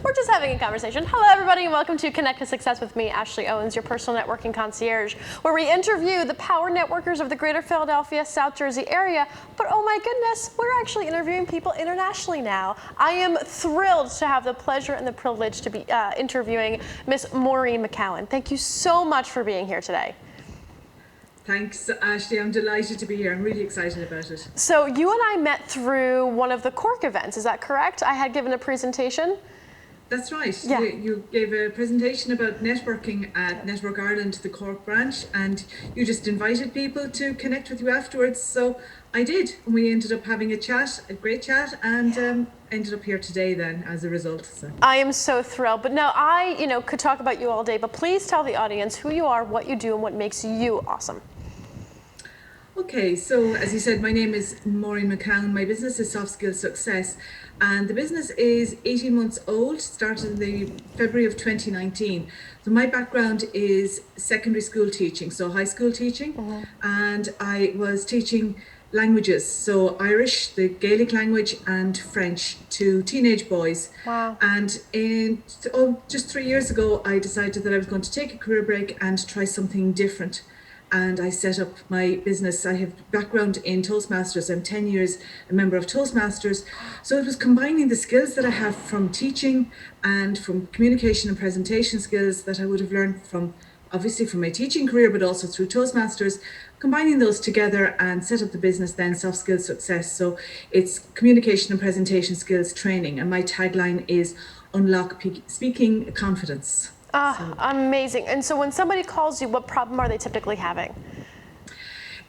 We're just having a conversation. Hello, everybody, and welcome to Connect to Success with me, Ashley Owens, your personal networking concierge, where we interview the power networkers of the greater Philadelphia, South Jersey area. But oh my goodness, we're actually interviewing people internationally now. I am thrilled to have the pleasure and the privilege to be interviewing Miss Maureen McCowen. Thank you so much for being here today. Thanks, Ashley. I'm delighted to be here. I'm really excited about it. So you and I met through one of the Cork events, is that correct? I had given a presentation. That's right. Yeah. You gave a presentation about networking at Network Ireland, the Cork branch, and you just invited people to connect with you afterwards. So I did. We ended up having a chat, a great chat, and ended up here today then as a result. So. I am so thrilled. But now I, could talk about you all day, but please tell the audience who you are, what you do, and what makes you awesome. Okay, so as you said, my name is Maureen McCowen. My business is Soft Skills Success, and the business is 18 months old, started in the February of 2019. So my background is secondary school teaching, so high school teaching, and I was teaching languages, so Irish, the Gaelic language, and French to teenage boys. Wow. And just 3 years ago, I decided that I was going to take a career break and try something different. And I set up my business. I have background in Toastmasters. I'm 10 years a member of Toastmasters. So it was combining the skills that I have from teaching and from communication and presentation skills that I would have learned from, obviously from my teaching career, but also through Toastmasters, combining those together and set up the business then, Soft Skills Success. So it's communication and presentation skills training. And my tagline is Unlock Speaking Confidence. Amazing. And so when somebody calls you, what problem are they typically having?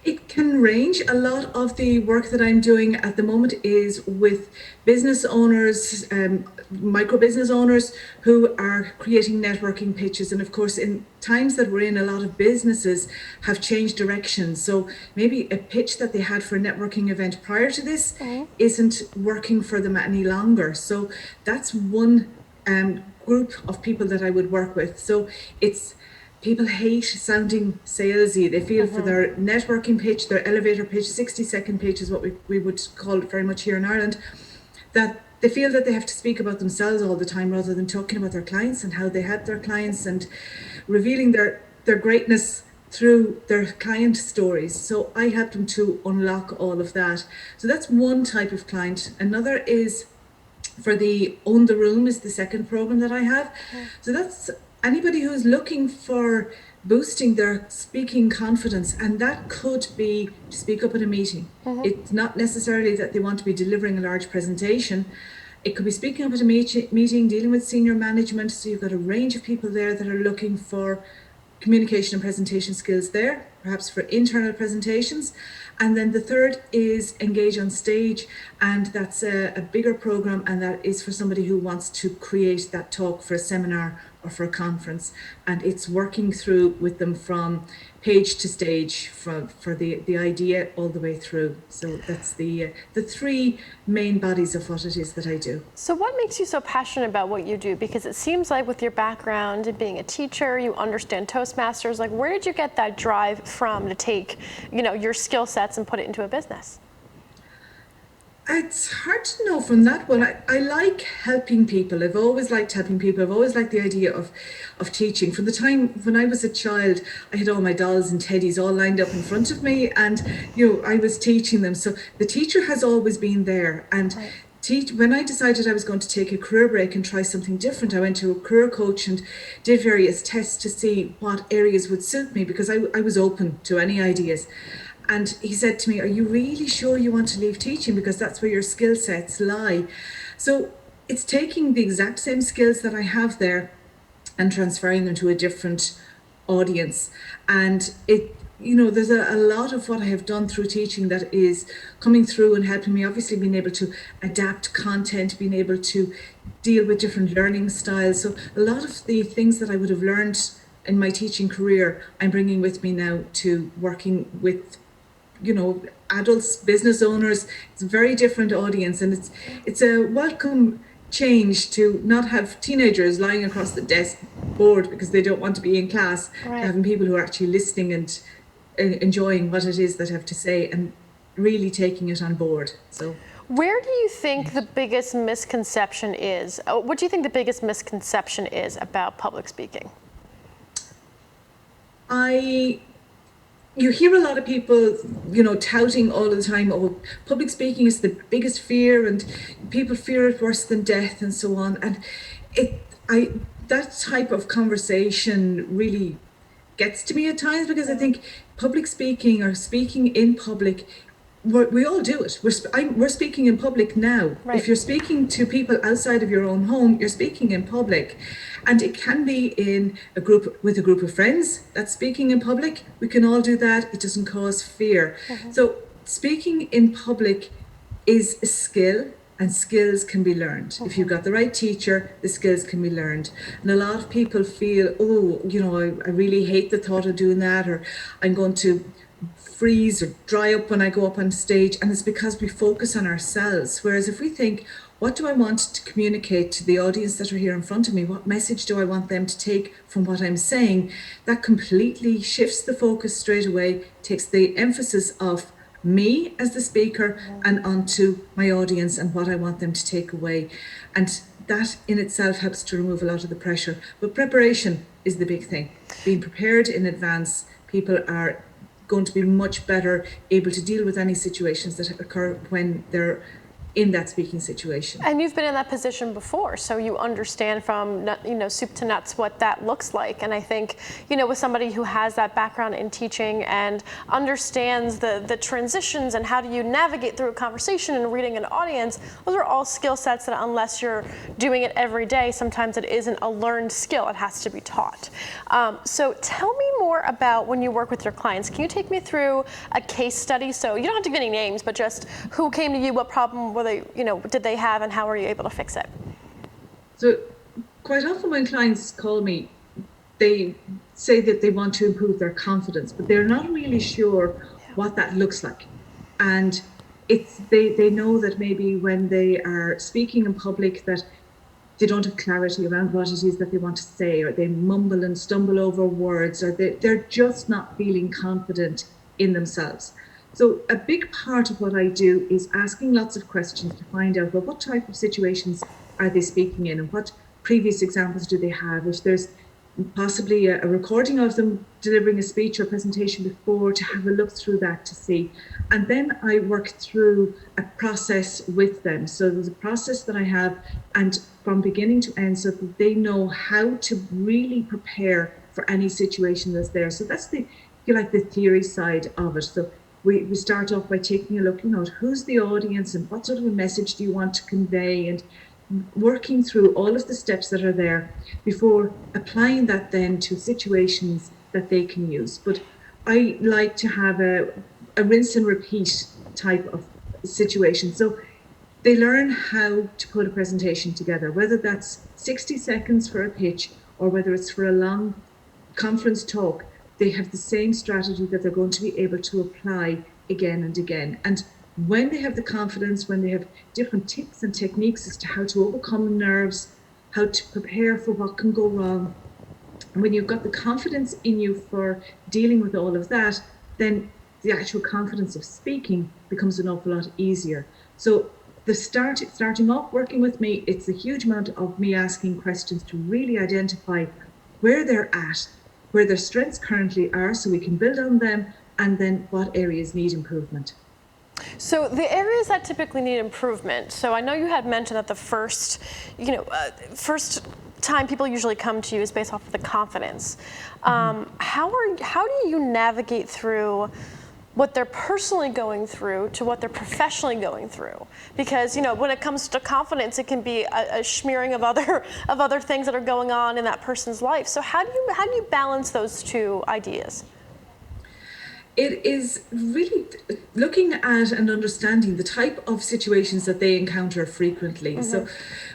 It can range. A lot of the work that I'm doing at the moment is with business owners, micro business owners who are creating networking pitches. And of course, in times that we're in, a lot of businesses have changed directions. So maybe a pitch that they had for a networking event prior to this isn't working for them any longer. So that's one group of people that I would work with. So it's people hate sounding salesy. They feel for their networking pitch, their elevator pitch, 60-second pitch is what we would call it very much here in Ireland, that they feel that they have to speak about themselves all the time rather than talking about their clients and how they help their clients and revealing their greatness through their client stories. So I help them to unlock all of that. So that's one type of client. Another is for the Own the Room is the second program that I have. So that's anybody who's looking for boosting their speaking confidence, and that could be to speak up at a meeting. It's not necessarily that they want to be delivering a large presentation. It could be speaking up at a meeting, dealing with senior management. So you've got a range of people there that are looking for communication and presentation skills there, perhaps for internal presentations. And then the third is engage on stage, and that's a bigger program, and that is for somebody who wants to create that talk for a seminar or for a conference, and it's working through with them from page to stage, for the idea all the way through. So that's the three main bodies of what it is that I do. So what makes you so passionate about what you do? Because it seems like with your background in being a teacher, you understand Toastmasters. Like, where did you get that drive from to take, your skill sets and put it into a business? It's hard to know from that one. I like helping people. I've always liked helping people. I've always liked the idea of teaching. From the time when I was a child, I had all my dolls and teddies all lined up in front of me, and I was teaching them. So the teacher has always been there. And when I decided I was going to take a career break and try something different, I went to a career coach and did various tests to see what areas would suit me, because I was open to any ideas. And he said to me, are you really sure you want to leave teaching? Because that's where your skill sets lie. So it's taking the exact same skills that I have there and transferring them to a different audience. And there's a lot of what I have done through teaching that is coming through and helping me, obviously being able to adapt content, being able to deal with different learning styles. So a lot of the things that I would have learned in my teaching career, I'm bringing with me now to working with adults, business owners. It's a very different audience, and it's a welcome change to not have teenagers lying across the desk bored because they don't want to be in class, having people who are actually listening and enjoying what it is that I have to say and really taking it on board. So Where do you think the biggest misconception is? What do you think the biggest misconception is about public speaking? You hear a lot of people, touting all the time, oh, public speaking is the biggest fear and people fear it worse than death and so on. And that type of conversation really gets to me at times, because I think public speaking or speaking in public, we all do it. We're speaking in public now. Right. If you're speaking to people outside of your own home, you're speaking in public. And it can be in with a group of friends. That's speaking in public. We can all do that. It doesn't cause fear. So speaking in public is a skill, and skills can be learned. If you've got the right teacher, the skills can be learned. And a lot of people feel, I really hate the thought of doing that, or I'm going to freeze or dry up when I go up on stage. And it's because we focus on ourselves. Whereas if we think, what do I want to communicate to the audience that are here in front of me? What message do I want them to take from what I'm saying? That completely shifts the focus straight away, takes the emphasis off me as the speaker and onto my audience and what I want them to take away. And that in itself helps to remove a lot of the pressure. But preparation is the big thing. Being prepared in advance, people are going to be much better able to deal with any situations that occur when they're in that speaking situation. And you've been in that position before, so you understand from soup to nuts what that looks like. And I think, with somebody who has that background in teaching and understands the transitions and how do you navigate through a conversation and reading an audience, those are all skill sets that unless you're doing it every day, sometimes it isn't a learned skill, it has to be taught. So tell me more about when you work with your clients. Can you take me through a case study? So you don't have to give any names, but just who came to you, what problem did they have, and how were you able to fix it? So quite often when clients call me, they say that they want to improve their confidence, but they're not really sure what that looks like. And they know that maybe when they are speaking in public that they don't have clarity around what it is that they want to say, or they mumble and stumble over words, or they're just not feeling confident in themselves. So a big part of what I do is asking lots of questions to find out, well, what type of situations are they speaking in, and what previous examples do they have? If there's possibly a recording of them delivering a speech or presentation before, to have a look through that to see. And then I work through a process with them. So there's a process that I have, and from beginning to end, so that they know how to really prepare for any situation that's there. So that's the theory side of it. So we start off by taking a look, at who's the audience and what sort of a message do you want to convey, and working through all of the steps that are there before applying that then to situations that they can use. But I like to have a rinse and repeat type of situation. So they learn how to put a presentation together, whether that's 60 seconds for a pitch or whether it's for a long conference talk. They have the same strategy that they're going to be able to apply again and again. And when they have the confidence, when they have different tips and techniques as to how to overcome nerves, how to prepare for what can go wrong, and when you've got the confidence in you for dealing with all of that, then the actual confidence of speaking becomes an awful lot easier. So starting off working with me, it's a huge amount of me asking questions to really identify where they're at, where their strengths currently are, so we can build on them, and then what areas need improvement. So the areas that typically need improvement, so I know you had mentioned that the first time people usually come to you is based off of the confidence. How do you navigate through what they're personally going through to what they're professionally going through? Because when it comes to confidence, it can be a smearing of other things that are going on in that person's life. So how do you balance those two ideas? It is really looking at and understanding the type of situations that they encounter frequently. So,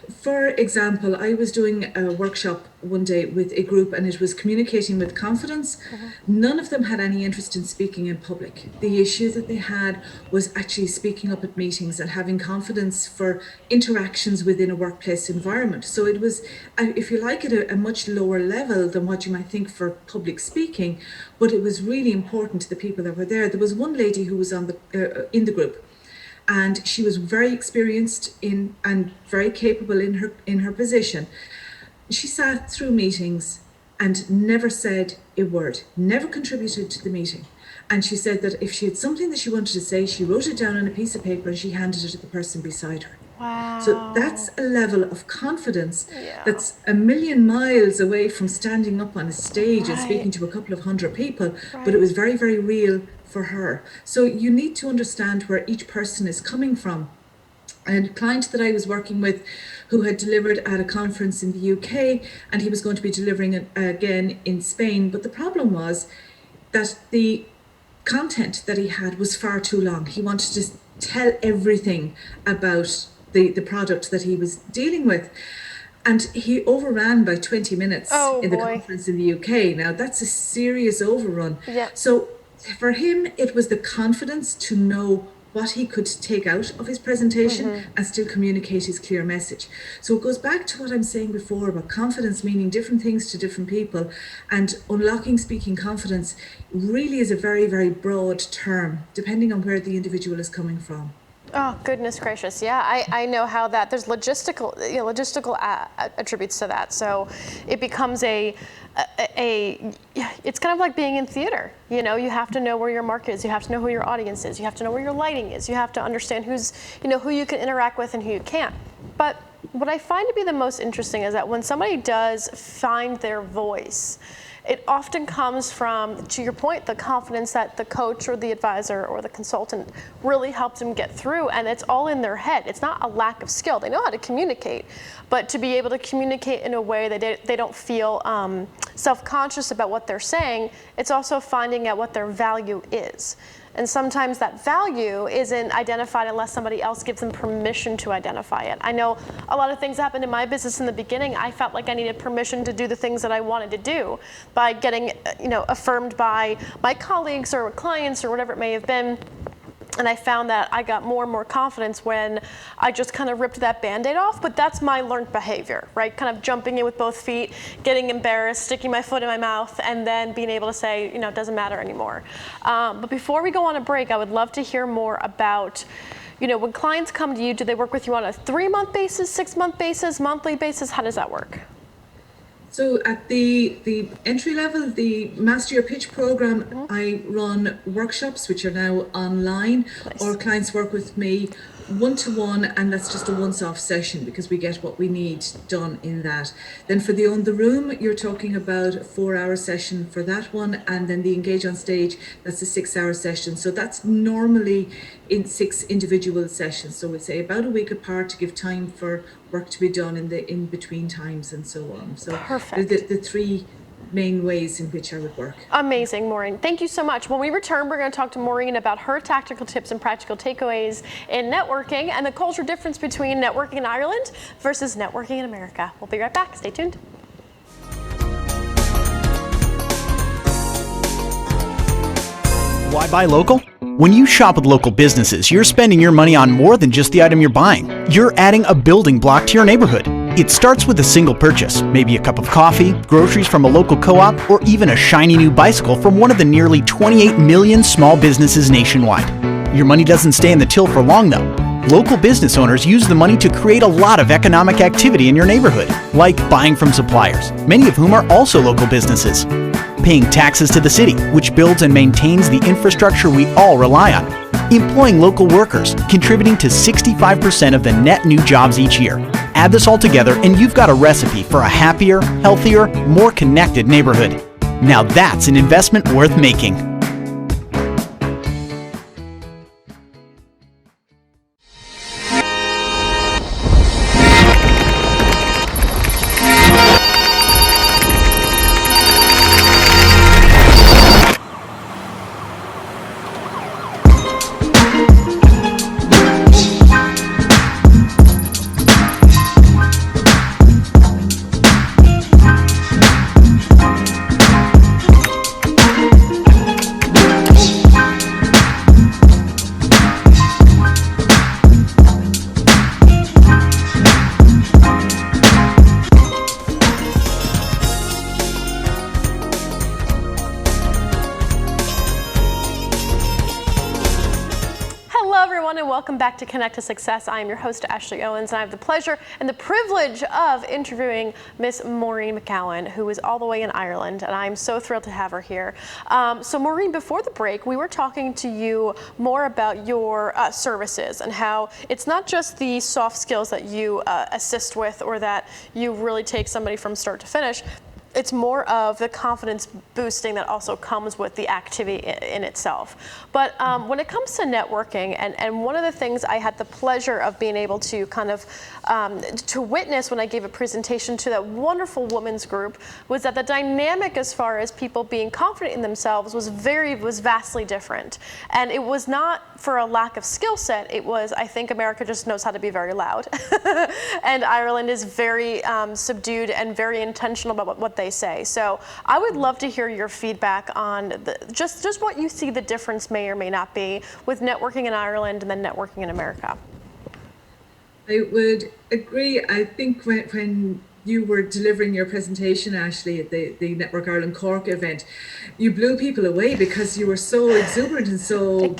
for example, I was doing a workshop one day with a group, and it was communicating with confidence. None of them had any interest in speaking in public. The issue that they had was actually speaking up at meetings and having confidence for interactions within a workplace environment. So it was, if you like, at a much lower level than what you might think for public speaking, but it was really important to the people that were there. There was one lady who was in the group, and she was very experienced in and very capable in her position. She sat through meetings and never said a word, never contributed to the meeting. And she said that if she had something that she wanted to say, she wrote it down on a piece of paper and she handed it to the person beside her. Wow. So that's a level of confidence that's a million miles away from standing up on a stage and speaking to a couple of hundred people, but it was very, very real for her. So you need to understand where each person is coming from. And a client that I was working with who had delivered at a conference in the UK, and he was going to be delivering again in Spain. But the problem was that the content that he had was far too long. He wanted to tell everything about the product that he was dealing with. And he overran by 20 minutes in the conference in the UK. Now, that's a serious overrun. Yeah. So for him, it was the confidence to know what he could take out of his presentation and still communicate his clear message. So it goes back to what I'm saying before about confidence meaning different things to different people, and unlocking speaking confidence really is a very, very broad term, depending on where the individual is coming from. Oh, goodness gracious. Yeah, I know how that, there's logistical attributes to that. So it becomes it's kind of like being in theater. You know, you have to know where your market is. You have to know who your audience is. You have to know where your lighting is. You have to understand who you can interact with and who you can't. But what I find to be the most interesting is that when somebody does find their voice, it often comes from, to your point, the confidence that the coach or the advisor or the consultant really helps them get through, and it's all in their head. It's not a lack of skill. They know how to communicate, but to be able to communicate in a way that they don't feel self-conscious about what they're saying, it's also finding out what their value is. And sometimes that value isn't identified unless somebody else gives them permission to identify it. I know a lot of things happened in my business in the beginning. I felt like I needed permission to do the things that I wanted to do by getting, affirmed by my colleagues or clients or whatever it may have been. And I found that I got more and more confidence when I just kind of ripped that Band-Aid off, but that's my learned behavior, right? Kind of jumping in with both feet, getting embarrassed, sticking my foot in my mouth, and then being able to say, it doesn't matter anymore. But before we go on a break, I would love to hear more about, when clients come to you, do they work with you on a 3-month basis, 6-month basis, monthly basis? How does that work? So at the entry level, the Master Your Pitch program, I run workshops which are now online, or clients work with me one-to-one, and that's just a once-off session because we get what we need done in that. Then for the On the Room, you're talking about a 4-hour session for that one, and then the Engage on Stage, that's a 6-hour session. So that's normally in 6 individual sessions. So we'd say about a week apart to give time for work to be done in between times and so on. So perfect. The 3 main ways in which I would work. Amazing, Maureen. Thank you so much. When we return, we're going to talk to Maureen about her tactical tips and practical takeaways in networking and the cultural difference between networking in Ireland versus networking in America. We'll be right back. Stay tuned. Why buy local? When you shop with local businesses, you're spending your money on more than just the item you're buying. You're adding a building block to your neighborhood. It starts with a single purchase, maybe a cup of coffee, groceries from a local co-op, or even a shiny new bicycle from one of the nearly 28 million small businesses nationwide. Your money doesn't stay in the till for long though. Local business owners use the money to create a lot of economic activity in your neighborhood, like buying from suppliers, many of whom are also local businesses, paying taxes to the city, which builds and maintains the infrastructure we all rely on, employing local workers, contributing to 65% of the net new jobs each year. Add this all together and you've got a recipe for a happier, healthier, more connected neighborhood. Now that's an investment worth making. welcome back to Connect to Success. I am your host, Ashley Owens, and I have the pleasure and the privilege of interviewing Miss Maureen McCowen, who is all the way in Ireland, and I'm so thrilled to have her here. So Maureen, before the break, we were talking to you more about your services and how it's not just the soft skills that you assist with or that you really take somebody from start to finish. It's more of the confidence boosting that also comes with the activity in itself. But when it comes to networking, and one of the things I had the pleasure of being able to kind of to witness when I gave a presentation to that wonderful women's group was that the dynamic as far as people being confident in themselves was vastly different. And it was not for a lack of skill set, it was, I think America just knows how to be very loud. And Ireland is very subdued and very intentional about what they say. So I would love to hear your feedback on just what you see the difference may or may not be with networking in Ireland and then networking in America. I would agree. I think when you were delivering your presentation, Ashley, at the Network Ireland Cork event, you blew people away because you were so exuberant and so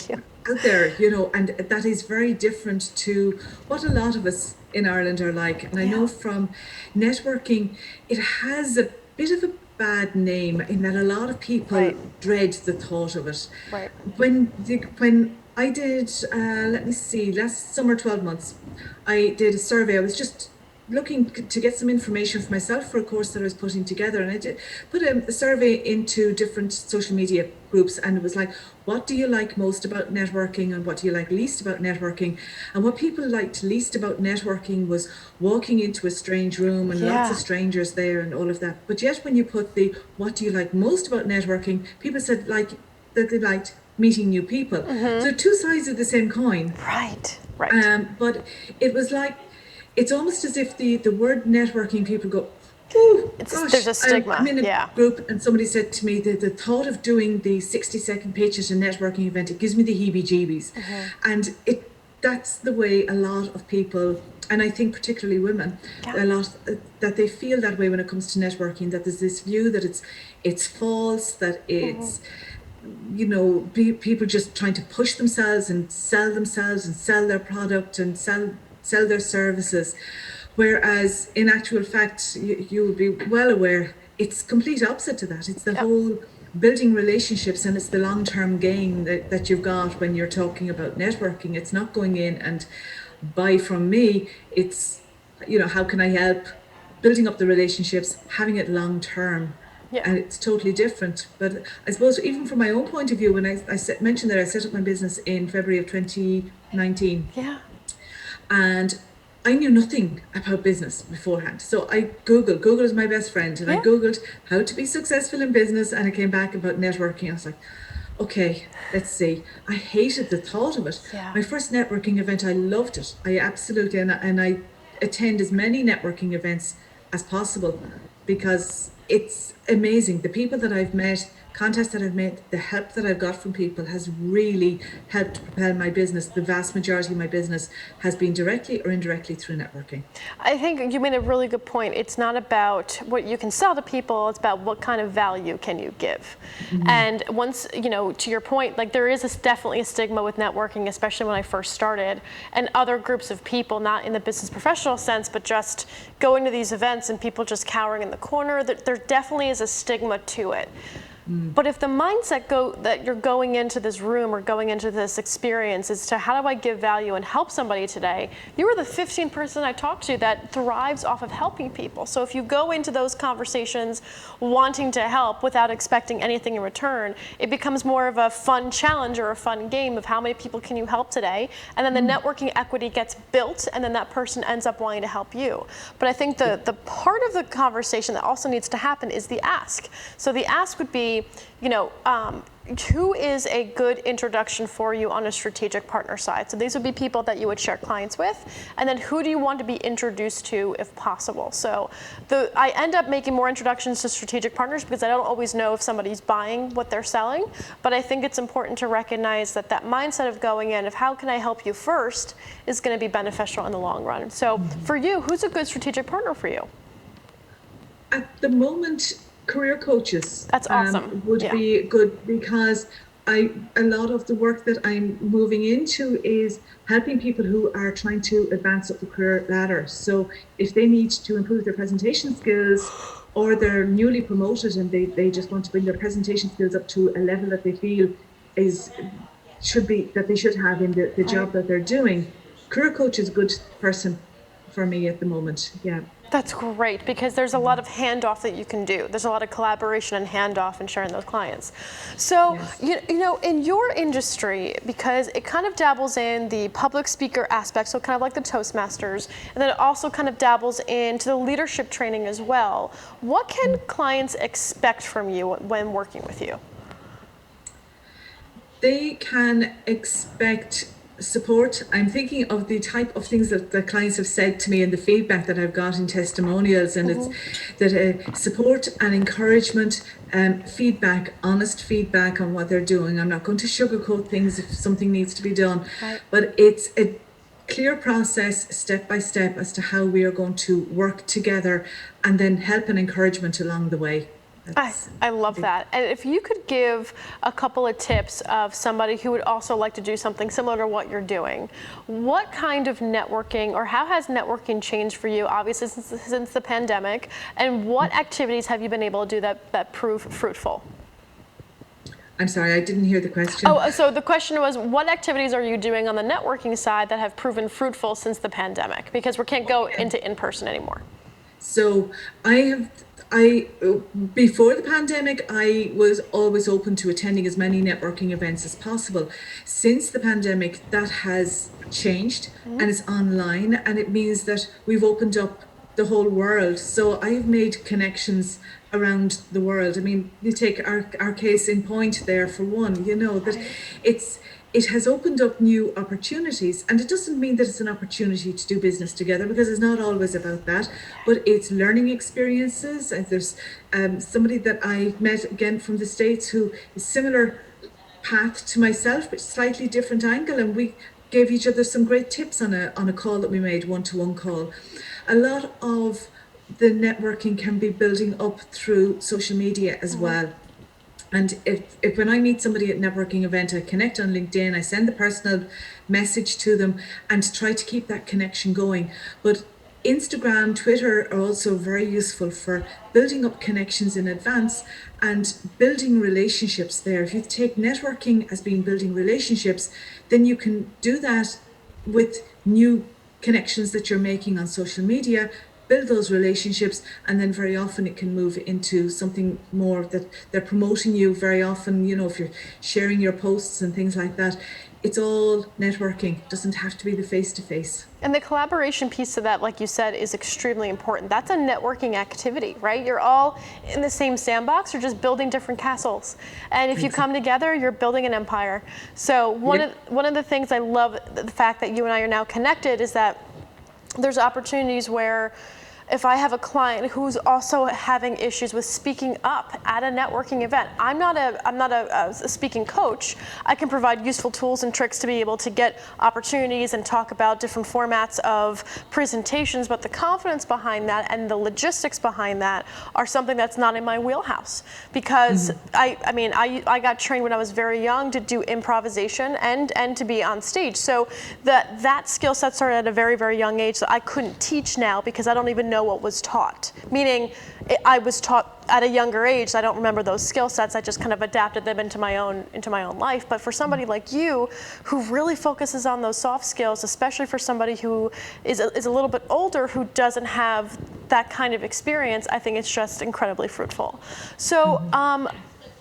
out there, you know, and that is very different to what a lot of us in Ireland are like. And I know from networking, it has a bit of a bad name in that a lot of people dread the thought of it. Right. When I did, let me see, last summer, 12 months, I did a survey. I was just looking to get some information for myself for a course that I was putting together, and I did put a survey into different social media groups, and it was like, what do you like most about networking and what do you like least about networking? And what people liked least about networking was walking into a strange room and lots of strangers there and all of that. But yet when you put the what do you like most about networking, people said that they liked meeting new people. So two sides of the same coin. Right. But it was like, it's almost as if the word networking, people go, oh gosh. There's a stigma. I'm in a group and somebody said to me that the thought of doing the 60-second pitch at a networking event, it gives me the heebie-jeebies. And that's the way a lot of people, and I think particularly women, a lot that they feel that way when it comes to networking, that there's this view that it's false, that it's you know, people just trying to push themselves and sell their product and sell their services. Whereas in actual fact, you will be well aware, it's complete opposite to that. It's the whole building relationships, and it's the long-term gain that you've got when you're talking about networking. It's not going in and buy from me. It's, you know, how can I help building up the relationships, having it long-term. And it's totally different. But I suppose even from my own point of view, when I mentioned that I set up my business in February of 2019. And I knew nothing about business beforehand. So I Google is my best friend. And I Googled how to be successful in business. And I came back about networking. I was like, okay, let's see. I hated the thought of it. My first networking event, I loved it. I absolutely, and I attend as many networking events as possible because it's amazing. The people that I've met, contacts that I've made, the help that I've got from people has really helped propel my business. The vast majority of my business has been directly or indirectly through networking. I think you made a really good point. It's not about what you can sell to people, it's about what kind of value can you give. And once, you know, to your point, like there is definitely a stigma with networking, especially when I first started, and other groups of people, not in the business professional sense, but just going to these events and people just cowering in the corner, there definitely is a stigma to it. But if the mindset that you're going into this room or going into this experience is to how do I give value and help somebody today, you were the 15th person I talked to that thrives off of helping people. So if you go into those conversations wanting to help without expecting anything in return, it becomes more of a fun challenge or a fun game of how many people can you help today, and then the networking equity gets built, and then that person ends up wanting to help you. But I think the part of the conversation that also needs to happen is the ask. So the ask would be, you know, who is a good introduction for you on a strategic partner side? So these would be people that you would share clients with, and then who do you want to be introduced to if possible? So I end up making more introductions to strategic partners because I don't always know if somebody's buying what they're selling, but I think it's important to recognize that mindset of going in of how can I help you first is going to be beneficial in the long run. So for you, who's a good strategic partner for you? At the moment, career coaches that's awesome. would be good because A lot of the work that I'm moving into is helping people who are trying to advance up the career ladder. So if they need to improve their presentation skills, or they're newly promoted and they just want to bring their presentation skills up to a level that they feel is should be that they should have in the job that they're doing, career coach is a good person for me at the moment. Yeah. That's great, because there's a lot of handoff that you can do. There's a lot of collaboration and handoff and sharing those clients. So, Yes. you know, in your industry, because it kind of dabbles in the public speaker aspect, so kind of like the Toastmasters, and then it also kind of dabbles into the leadership training as well. What can clients expect from you when working with you? They can expect support. I'm thinking of the type of things that the clients have said to me and the feedback that I've got in testimonials, and it's that support and encouragement, feedback, honest feedback on what they're doing. I'm not going to sugarcoat things if something needs to be done, but it's a clear process, step by step, as to how we are going to work together, and then help and encouragement along the way. I love that. And if you could give a couple of tips of somebody who would also like to do something similar to what you're doing, what kind of networking, or how has networking changed for you, obviously since the pandemic, and what activities have you been able to do that prove fruitful? I'm sorry, I didn't hear the question. Oh, so the question was, what activities are you doing on the networking side that have proven fruitful since the pandemic? Because we can't go into in-person anymore. So before the pandemic, I was always open to attending as many networking events as possible. Since the pandemic, that has changed and it's online, and it means that we've opened up the whole world. So I've made connections around the world. I mean, you take our case in point there for one, you know, that it has opened up new opportunities, and it doesn't mean that it's an opportunity to do business together, because it's not always about that, but it's learning experiences. And there's somebody that I met again from the States who is similar path to myself, but slightly different angle, and we gave each other some great tips on a call that we made, one-to-one call. A lot of the networking can be building up through social media as well. And if when I meet somebody at a networking event, I connect on LinkedIn, I send the personal message to them and try to keep that connection going. But Instagram, Twitter are also very useful for building up connections in advance and building relationships there. If you take networking as being building relationships, then you can do that with new connections that you're making on social media, build those relationships, and then very often it can move into something more that they're promoting you. Very often, you know, if you're sharing your posts and things like that, it's all networking. It doesn't have to be the face-to-face. And the collaboration piece of that, like you said, is extremely important. That's a networking activity, right? You're all in the same sandbox, you're just building different castles. And if you come together, you're building an empire. So one of the things I love, the fact that you and I are now connected, is that there's opportunities where if I have a client who's also having issues with speaking up at a networking event, I'm not a speaking coach. I can provide useful tools and tricks to be able to get opportunities and talk about different formats of presentations, but the confidence behind that and the logistics behind that are something that's not in my wheelhouse. Because I got trained when I was very young to do improvisation and to be on stage. So that skill set started at a very, very young age that I couldn't teach now, because I don't even know what was taught. Meaning, I was taught at a younger age. I don't remember those skill sets. I just kind of adapted them into my own life. But for somebody like you, who really focuses on those soft skills, especially for somebody who is a little bit older, who doesn't have that kind of experience, I think it's just incredibly fruitful. So,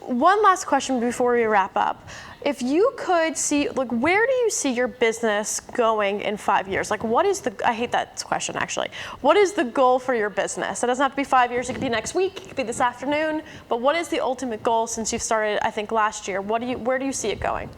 one last question before we wrap up. If you could see, like, where do you see your business going in 5 years? Like, what is I hate that question, actually. What is the goal for your business? It doesn't have to be 5 years. It could be next week. It could be this afternoon. But what is the ultimate goal since you've started, I think, last year? Where do you see it going?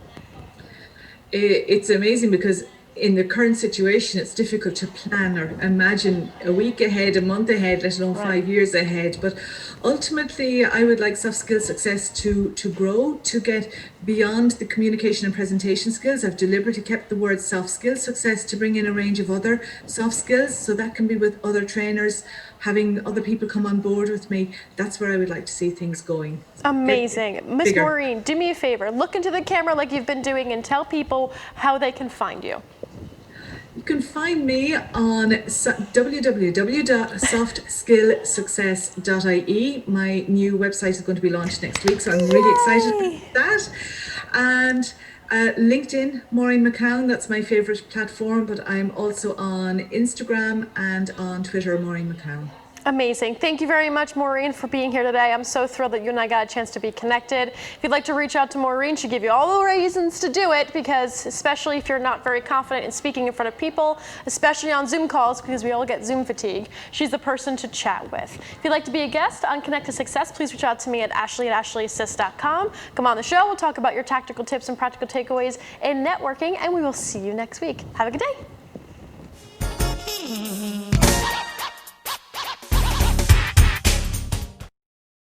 It's amazing, because in the current situation, it's difficult to plan or imagine a week ahead, a month ahead, let alone 5 years ahead. But ultimately, I would like soft skill success to grow, to get beyond the communication and presentation skills. I've deliberately kept the word soft skill success to bring in a range of other soft skills. So that can be with other trainers, having other people come on board with me, that's where I would like to see things going. Amazing. Miss Bigger. Maureen, do me a favor. Look into the camera like you've been doing and tell people how they can find you. You can find me on www.softskillsuccess.ie. My new website is going to be launched next week, so I'm really excited about that. And LinkedIn, Maureen McCowen, that's my favorite platform, but I'm also on Instagram and on Twitter, Maureen McCowen. Amazing. Thank you very much, Maureen, for being here today. I'm so thrilled that you and I got a chance to be connected. If you'd like to reach out to Maureen, she'll give you all the reasons to do it, because especially if you're not very confident in speaking in front of people, especially on Zoom calls, because we all get Zoom fatigue, she's the person to chat with. If you'd like to be a guest on Connect to Success, please reach out to me at ashley@ashleyassist.com. Come on the show. We'll talk about your tactical tips and practical takeaways in networking, and we will see you next week. Have a good day.